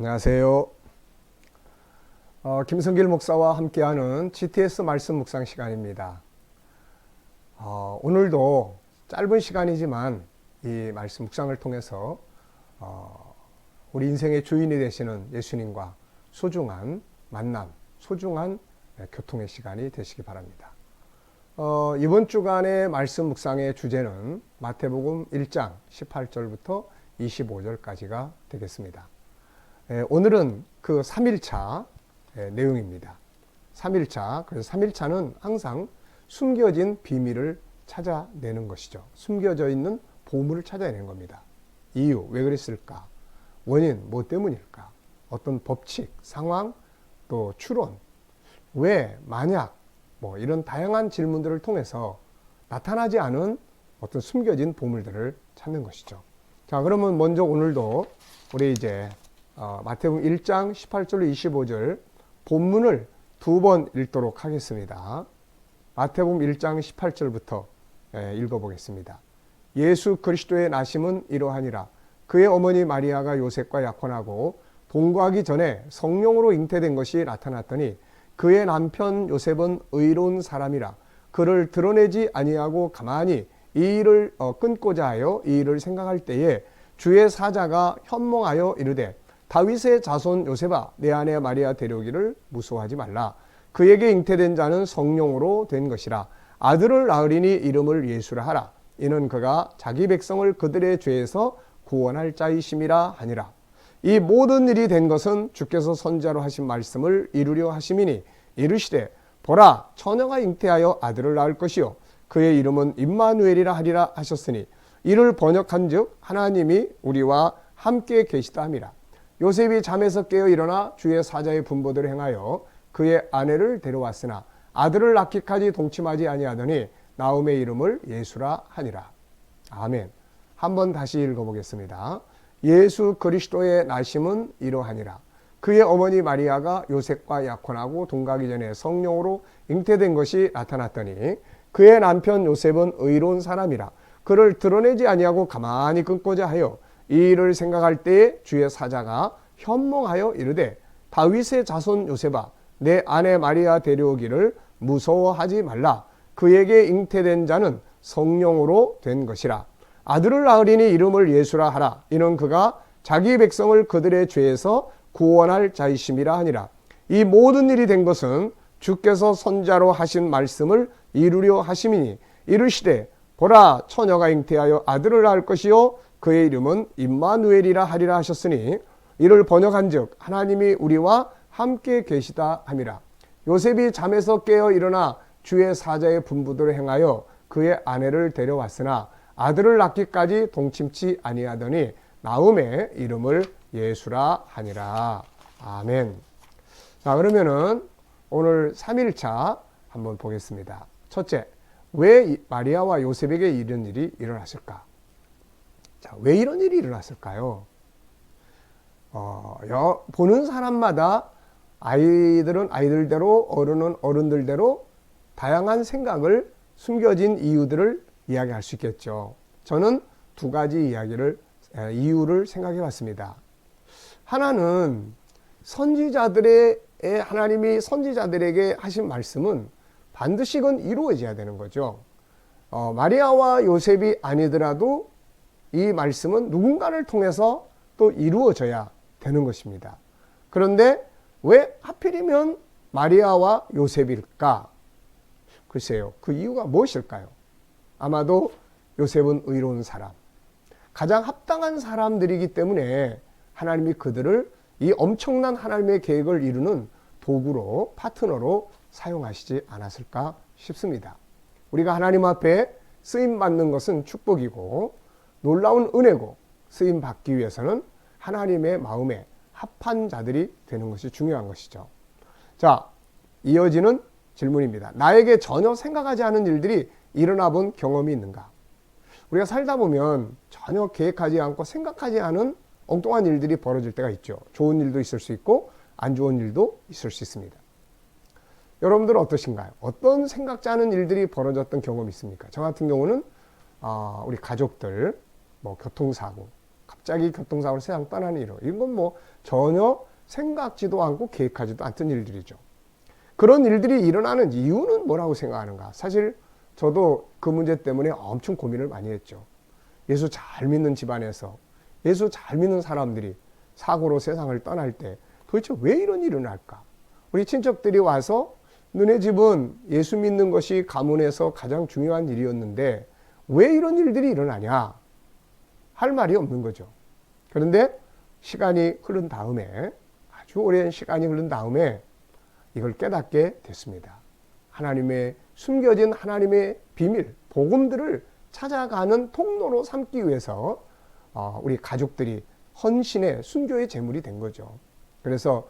안녕하세요. 김성길 목사와 함께하는 GTS 말씀 묵상 시간입니다. 오늘도 짧은 시간이지만 이 말씀 묵상을 통해서 우리 인생의 주인이 되시는 예수님과 소중한 만남, 소중한 교통의 시간이 되시기 바랍니다. 이번 주간의 말씀 묵상의 주제는 마태복음 1장 18절부터 25절까지가 되겠습니다. 오늘은 그 3일차 내용입니다. 3일차. 그래서 3일차는 항상 숨겨진 비밀을 찾아내는 것이죠. 숨겨져 있는 보물을 찾아내는 겁니다. 이유, 왜 그랬을까? 원인, 뭐 때문일까? 어떤 법칙, 상황, 또 추론, 왜, 만약, 뭐 이런 다양한 질문들을 통해서 나타나지 않은 어떤 숨겨진 보물들을 찾는 것이죠. 자, 그러면 먼저 오늘도 우리 이제 마태복음 1장 18절로 25절 본문을 두 번 읽도록 하겠습니다. 마태복음 1장 18절부터 읽어보겠습니다. 예수 그리스도의 나심은 이러하니라. 그의 어머니 마리아가 요셉과 약혼하고 동거하기 전에 성령으로 잉태된 것이 나타났더니 그의 남편 요셉은 의로운 사람이라. 그를 드러내지 아니하고 가만히 이 일을 끊고자 하여 이 일을 생각할 때에 주의 사자가 현몽하여 이르되 다윗의 자손 요셉아, 내 아내 마리아 데려오기를 무서워하지 말라. 그에게 잉태된 자는 성령으로 된 것이라. 아들을 낳으리니 이름을 예수라 하라. 이는 그가 자기 백성을 그들의 죄에서 구원할 자이심이라 하니라. 이 모든 일이 된 것은 주께서 선지자로 하신 말씀을 이루려 하심이니 이르시되 보라, 처녀가 잉태하여 아들을 낳을 것이요 그의 이름은 임마누엘이라 하리라 하셨으니 이를 번역한즉 하나님이 우리와 함께 계시다 함이라. 요셉이 잠에서 깨어 일어나 주의 사자의 분보대로 행하여 그의 아내를 데려왔으나 아들을 낳기까지 동침하지 아니하더니 나음의 이름을 예수라 하니라. 아멘. 한번 다시 읽어보겠습니다. 예수 그리스도의 나심은 이러하니라. 그의 어머니 마리아가 요셉과 약혼하고 동거하기 전에 성령으로 잉태된 것이 나타났더니 그의 남편 요셉은 의로운 사람이라. 그를 드러내지 아니하고 가만히 끊고자 하여 이 일을 생각할 때에 주의 사자가 현몽하여 이르되 다윗의 자손 요셉아, 내 아내 마리아 데려오기를 무서워하지 말라. 그에게 잉태된 자는 성령으로 된 것이라. 아들을 낳으리니 이름을 예수라 하라. 이는 그가 자기 백성을 그들의 죄에서 구원할 자이심이라 하니라. 이 모든 일이 된 것은 주께서 선지자로 하신 말씀을 이루려 하심이니 이르시되 보라, 처녀가 잉태하여 아들을 낳을 것이요 그의 이름은 임마누엘이라 하리라 하셨으니 이를 번역한즉 하나님이 우리와 함께 계시다 함이라. 요셉이 잠에서 깨어 일어나 주의 사자의 분부대로 행하여 그의 아내를 데려왔으나 아들을 낳기까지 동침치 아니하더니 나음의 이름을 예수라 하니라. 아멘. 자, 그러면은 오늘 3일차 한번 보겠습니다. 첫째, 왜 마리아와 요셉에게 이런 일이 일어났을까? 자, 왜 이런 일이 일어났을까요? 보는 사람마다 아이들은 아이들대로, 어른은 어른들대로 다양한 생각을, 숨겨진 이유들을 이야기할 수 있겠죠. 저는 두 가지 이유를 생각해 봤습니다. 하나는 하나님이 선지자들에게 하신 말씀은 반드시 그건 이루어져야 되는 거죠. 마리아와 요셉이 아니더라도 이 말씀은 누군가를 통해서 또 이루어져야 되는 것입니다. 그런데 왜 하필이면 마리아와 요셉일까? 글쎄요, 그 이유가 무엇일까요? 아마도 요셉은 의로운 사람, 가장 합당한 사람들이기 때문에 하나님이 그들을 이 엄청난 하나님의 계획을 이루는 도구로, 파트너로 사용하시지 않았을까 싶습니다. 우리가 하나님 앞에 쓰임받는 것은 축복이고 놀라운 은혜고, 쓰임받기 위해서는 하나님의 마음에 합한 자들이 되는 것이 중요한 것이죠. 자, 이어지는 질문입니다. 나에게 전혀 생각하지 않은 일들이 일어나 본 경험이 있는가? 우리가 살다 보면 전혀 계획하지 않고 생각하지 않은 엉뚱한 일들이 벌어질 때가 있죠. 좋은 일도 있을 수 있고 안 좋은 일도 있을 수 있습니다. 여러분들은 어떠신가요? 어떤 생각지 않은 일들이 벌어졌던 경험이 있습니까? 저 같은 경우는 우리 가족들, 교통사고, 갑자기 교통사고로 세상 떠나는 일, 이건 뭐 전혀 생각지도 않고 계획하지도 않던 일들이죠. 그런 일들이 일어나는 이유는 뭐라고 생각하는가? 사실 저도 그 문제 때문에 엄청 고민을 많이 했죠. 예수 잘 믿는 집안에서 예수 잘 믿는 사람들이 사고로 세상을 떠날 때 도대체 왜 이런 일이 일어날까? 우리 친척들이 와서 너네 집은 예수 믿는 것이 가문에서 가장 중요한 일이었는데 왜 이런 일들이 일어나냐? 할 말이 없는 거죠. 그런데 시간이 흐른 다음에, 아주 오랜 시간이 흐른 다음에 이걸 깨닫게 됐습니다. 하나님의 숨겨진 하나님의 비밀, 복음들을 찾아가는 통로로 삼기 위해서 우리 가족들이 헌신의 순교의 제물이 된 거죠. 그래서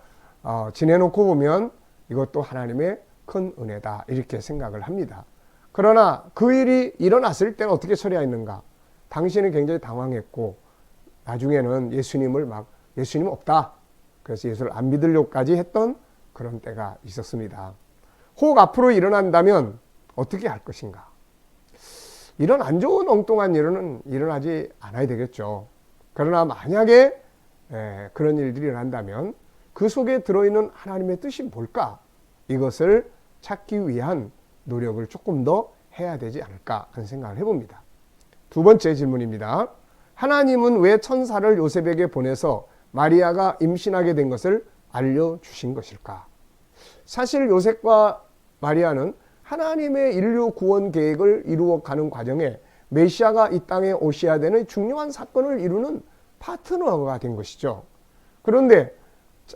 지내놓고 보면 이것도 하나님의 큰 은혜다 이렇게 생각을 합니다. 그러나 그 일이 일어났을 때는 어떻게 처리했는가? 당신은 굉장히 당황했고 나중에는 예수님 없다. 그래서 예수를 안 믿으려고까지 했던 그런 때가 있었습니다. 혹 앞으로 일어난다면 어떻게 할 것인가? 이런 안 좋은 엉뚱한 일은 일어나지 않아야 되겠죠. 그러나 만약에 그런 일들이 일어난다면 그 속에 들어있는 하나님의 뜻이 뭘까? 이것을 찾기 위한 노력을 조금 더 해야 되지 않을까 하는 생각을 해봅니다. 두 번째 질문입니다. 하나님은 왜 천사를 요셉에게 보내서 마리아가 임신하게 된 것을 알려주신 것일까? 사실 요셉과 마리아는 하나님의 인류 구원 계획을 이루어가는 과정에 메시아가 이 땅에 오셔야 되는 중요한 사건을 이루는 파트너가 된 것이죠. 그런데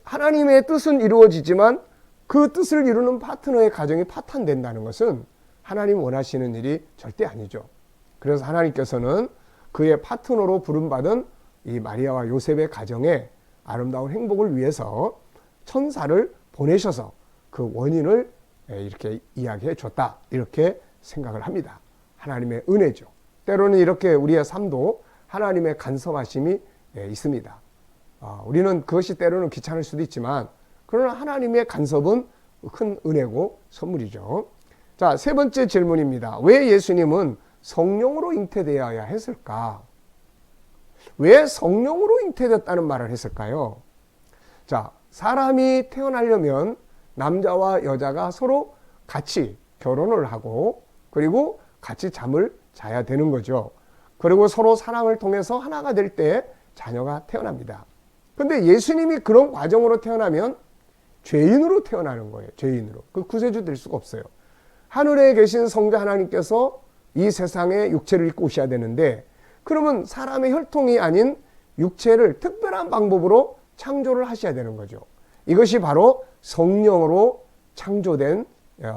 하나님의 뜻은 이루어지지만 그 뜻을 이루는 파트너의 가정이 파탄된다는 것은 하나님 원하시는 일이 절대 아니죠. 그래서 하나님께서는 그의 파트너로 부름받은 이 마리아와 요셉의 가정에 아름다운 행복을 위해서 천사를 보내셔서 그 원인을 이렇게 이야기해 줬다. 이렇게 생각을 합니다. 하나님의 은혜죠. 때로는 이렇게 우리의 삶도 하나님의 간섭하심이 있습니다. 우리는 그것이 때로는 귀찮을 수도 있지만 그러나 하나님의 간섭은 큰 은혜고 선물이죠. 자, 세 번째 질문입니다. 왜 예수님은 성령으로 잉태되어야 했을까? 왜 성령으로 잉태됐다는 말을 했을까요? 자, 사람이 태어나려면 남자와 여자가 서로 같이 결혼을 하고 그리고 같이 잠을 자야 되는 거죠. 그리고 서로 사랑을 통해서 하나가 될 때 자녀가 태어납니다. 근데 예수님이 그런 과정으로 태어나면 죄인으로 태어나는 거예요. 죄인으로. 그 구세주 될 수가 없어요. 하늘에 계신 성자 하나님께서 이 세상에 육체를 입고 오셔야 되는데 그러면 사람의 혈통이 아닌 육체를 특별한 방법으로 창조를 하셔야 되는 거죠. 이것이 바로 성령으로 창조된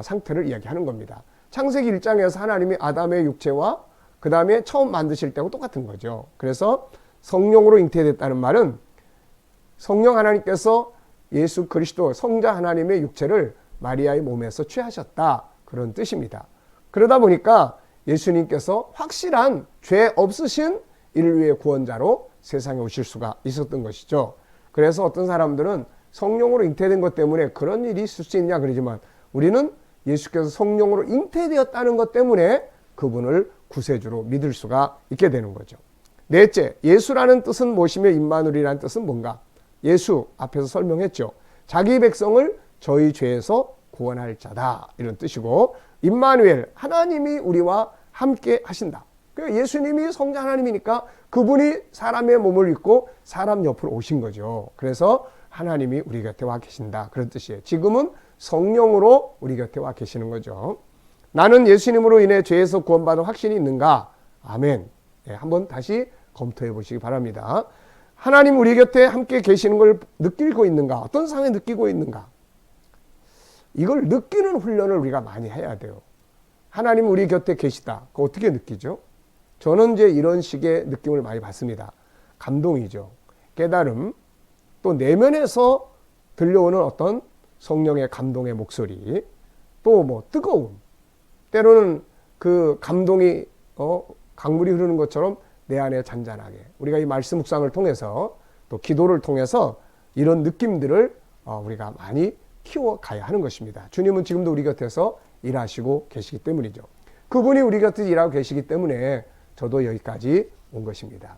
상태를 이야기하는 겁니다. 창세기 1장에서 하나님이 아담의 육체와 그 다음에 처음 만드실 때하고 똑같은 거죠. 그래서 성령으로 잉태됐다는 말은 성령 하나님께서 예수 그리스도 성자 하나님의 육체를 마리아의 몸에서 취하셨다. 그런 뜻입니다. 그러다 보니까 예수님께서 확실한 죄 없으신 인류의 구원자로 세상에 오실 수가 있었던 것이죠. 그래서 어떤 사람들은 성령으로 잉태된 것 때문에 그런 일이 있을 수 있냐 그러지만 우리는 예수께서 성령으로 잉태되었다는 것 때문에 그분을 구세주로 믿을 수가 있게 되는 거죠. 넷째, 예수라는 뜻은 무엇이며 임마누엘이라는 뜻은 뭔가? 예수 앞에서 설명했죠. 자기 백성을 저희 죄에서 구원할 자다 이런 뜻이고 임마누엘 하나님이 우리와 함께 하신다. 그러니까 예수님이 성자 하나님이니까 그분이 사람의 몸을 입고 사람 옆으로 오신 거죠. 그래서 하나님이 우리 곁에 와 계신다 그런 뜻이에요. 지금은 성령으로 우리 곁에 와 계시는 거죠. 나는 예수님으로 인해 죄에서 구원받은 확신이 있는가? 아멘. 한번 다시 검토해 보시기 바랍니다. 하나님 우리 곁에 함께 계시는 걸 느끼고 있는가? 어떤 상황에 느끼고 있는가? 이걸 느끼는 훈련을 우리가 많이 해야 돼요. 하나님 우리 곁에 계시다. 그거 어떻게 느끼죠? 저는 이제 이런 식의 느낌을 많이 받습니다. 감동이죠. 깨달음, 또 내면에서 들려오는 어떤 성령의 감동의 목소리, 또 뭐 뜨거움, 때로는 그 감동이 강물이 흐르는 것처럼 내 안에 잔잔하게 우리가 이 말씀 묵상을 통해서 또 기도를 통해서 이런 느낌들을 우리가 많이 키워가야 하는 것입니다. 주님은 지금도 우리 곁에서 일하시고 계시기 때문이죠. 그분이 우리 곁에 일하고 계시기 때문에 저도 여기까지 온 것입니다.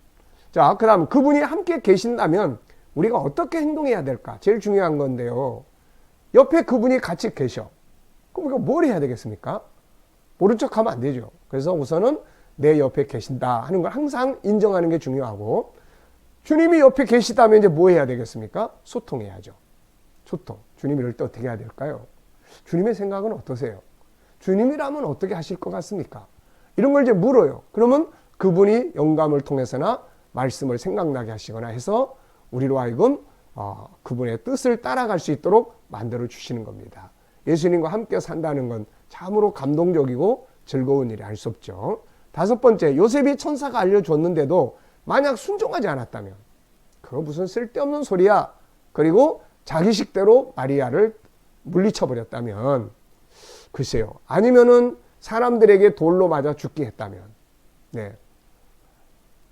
자, 그 다음 그분이 함께 계신다면 우리가 어떻게 행동해야 될까? 제일 중요한 건데요. 옆에 그분이 같이 계셔. 그럼 우리가 뭘 해야 되겠습니까? 모른 척 하면 안 되죠. 그래서 우선은 내 옆에 계신다 하는 걸 항상 인정하는 게 중요하고, 주님이 옆에 계시다면 이제 뭐 해야 되겠습니까? 소통해야죠. 소통. 주님이 이럴 때 어떻게 해야 될까요? 주님의 생각은 어떠세요? 주님이라면 어떻게 하실 것 같습니까? 이런 걸 이제 물어요. 그러면 그분이 영감을 통해서나 말씀을 생각나게 하시거나 해서 우리로 하여금 그분의 뜻을 따라갈 수 있도록 만들어 주시는 겁니다. 예수님과 함께 산다는 건 참으로 감동적이고 즐거운 일이 알 수 없죠. 다섯 번째, 요셉이 천사가 알려줬는데도 만약 순종하지 않았다면, 그거 무슨 쓸데없는 소리야. 그리고 자기 식대로 마리아를 물리쳐버렸다면, 글쎄요. 아니면은 사람들에게 돌로 맞아 죽게 했다면, 네.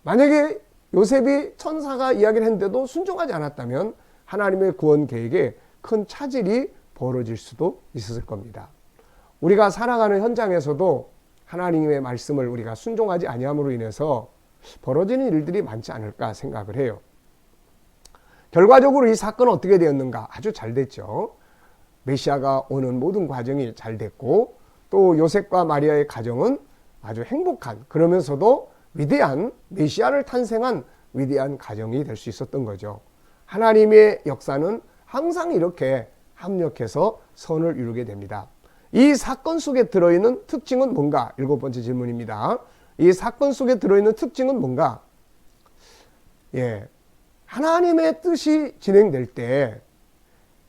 만약에 요셉이 천사가 이야기를 했는데도 순종하지 않았다면 하나님의 구원 계획에 큰 차질이 벌어질 수도 있었을 겁니다. 우리가 살아가는 현장에서도 하나님의 말씀을 우리가 순종하지 아니함으로 인해서 벌어지는 일들이 많지 않을까 생각을 해요. 결과적으로 이 사건은 어떻게 되었는가? 아주 잘 됐죠. 메시아가 오는 모든 과정이 잘 됐고, 또 요셉과 마리아의 가정은 아주 행복한, 그러면서도 위대한 메시아를 탄생한 위대한 가정이 될 수 있었던 거죠. 하나님의 역사는 항상 이렇게 합력해서 선을 이루게 됩니다. 이 사건 속에 들어있는 특징은 뭔가? 일곱 번째 질문입니다. 이 사건 속에 들어있는 특징은 뭔가? 하나님의 뜻이 진행될 때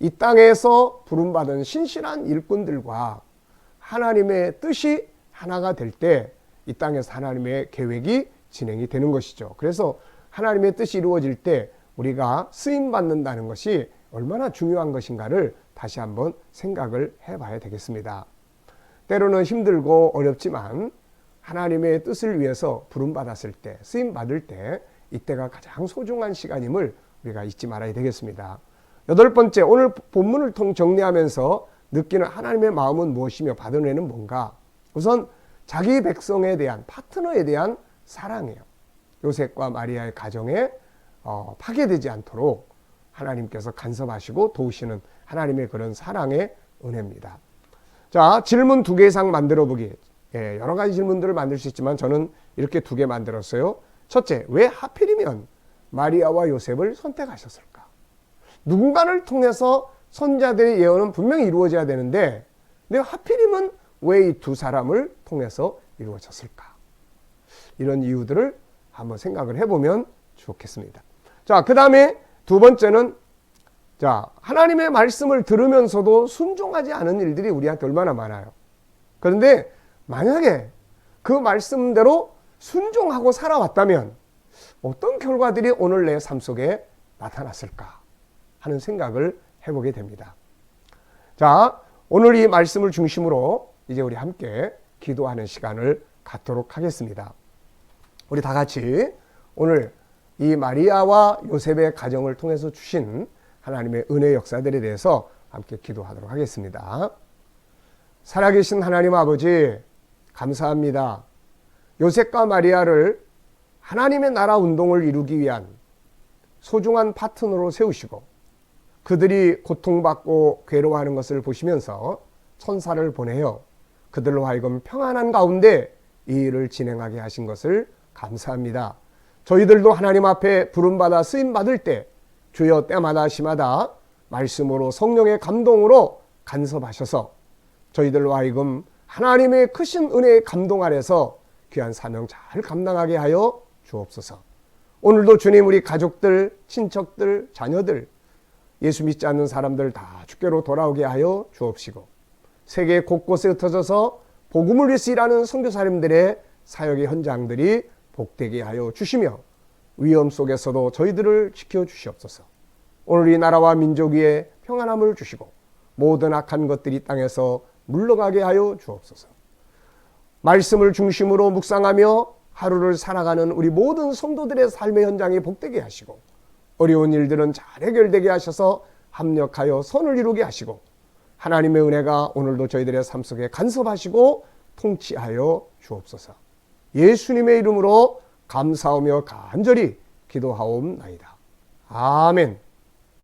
이 땅에서 부름받은 신실한 일꾼들과 하나님의 뜻이 하나가 될 때 이 땅에서 하나님의 계획이 진행이 되는 것이죠. 그래서 하나님의 뜻이 이루어질 때 우리가 쓰임받는다는 것이 얼마나 중요한 것인가를 다시 한번 생각을 해봐야 되겠습니다. 때로는 힘들고 어렵지만 하나님의 뜻을 위해서 부름받았을 때, 쓰임받을 때 이때가 가장 소중한 시간임을 우리가 잊지 말아야 되겠습니다. 여덟 번째, 오늘 본문을 정리하면서 느끼는 하나님의 마음은 무엇이며 받은 은혜는 뭔가? 우선 자기 백성에 대한, 파트너에 대한 사랑이에요. 요셉과 마리아의 가정에 파괴되지 않도록 하나님께서 간섭하시고 도우시는 하나님의 그런 사랑의 은혜입니다. 자, 질문 2개 이상 만들어 보기. 여러 가지 질문들을 만들 수 있지만 저는 이렇게 2개 만들었어요. 첫째, 왜 하필이면 마리아와 요셉을 선택하셨을까? 누군가를 통해서 선자들의 예언은 분명히 이루어져야 되는데 근데 하필이면 왜 이 두 사람을 통해서 이루어졌을까? 이런 이유들을 한번 생각을 해보면 좋겠습니다. 자, 그 다음에 두 번째는, 자, 하나님의 말씀을 들으면서도 순종하지 않은 일들이 우리한테 얼마나 많아요. 그런데 만약에 그 말씀대로 순종하고 살아왔다면 어떤 결과들이 오늘 내 삶 속에 나타났을까 하는 생각을 해보게 됩니다. 자, 오늘 이 말씀을 중심으로 이제 우리 함께 기도하는 시간을 갖도록 하겠습니다. 우리 다 같이 오늘 이 마리아와 요셉의 가정을 통해서 주신 하나님의 은혜 역사들에 대해서 함께 기도하도록 하겠습니다. 살아계신 하나님 아버지, 감사합니다. 요셉과 마리아를 하나님의 나라 운동을 이루기 위한 소중한 파트너로 세우시고 그들이 고통받고 괴로워하는 것을 보시면서 천사를 보내어 그들로 하여금 평안한 가운데 이 일을 진행하게 하신 것을 감사합니다. 저희들도 하나님 앞에 부름받아 쓰임받을 때 주여 때마다 시마다 말씀으로 성령의 감동으로 간섭하셔서 저희들로 하여금 하나님의 크신 은혜의 감동 아래서 귀한 사명 잘 감당하게 하여 주옵소서. 오늘도 주님, 우리 가족들, 친척들, 자녀들, 예수 믿지 않는 사람들 다 주께로 돌아오게 하여 주옵시고 세계 곳곳에 흩어져서 복음을 위해서 일하는 선교사님들의 사역의 현장들이 복되게 하여 주시며 위험 속에서도 저희들을 지켜주시옵소서. 오늘 이 나라와 민족 위에 평안함을 주시고 모든 악한 것들이 땅에서 물러가게 하여 주옵소서. 말씀을 중심으로 묵상하며 하루를 살아가는 우리 모든 성도들의 삶의 현장이 복되게 하시고 어려운 일들은 잘 해결되게 하셔서 합력하여 선을 이루게 하시고 하나님의 은혜가 오늘도 저희들의 삶 속에 간섭하시고 통치하여 주옵소서. 예수님의 이름으로 감사하며 간절히 기도하옵나이다. 아멘.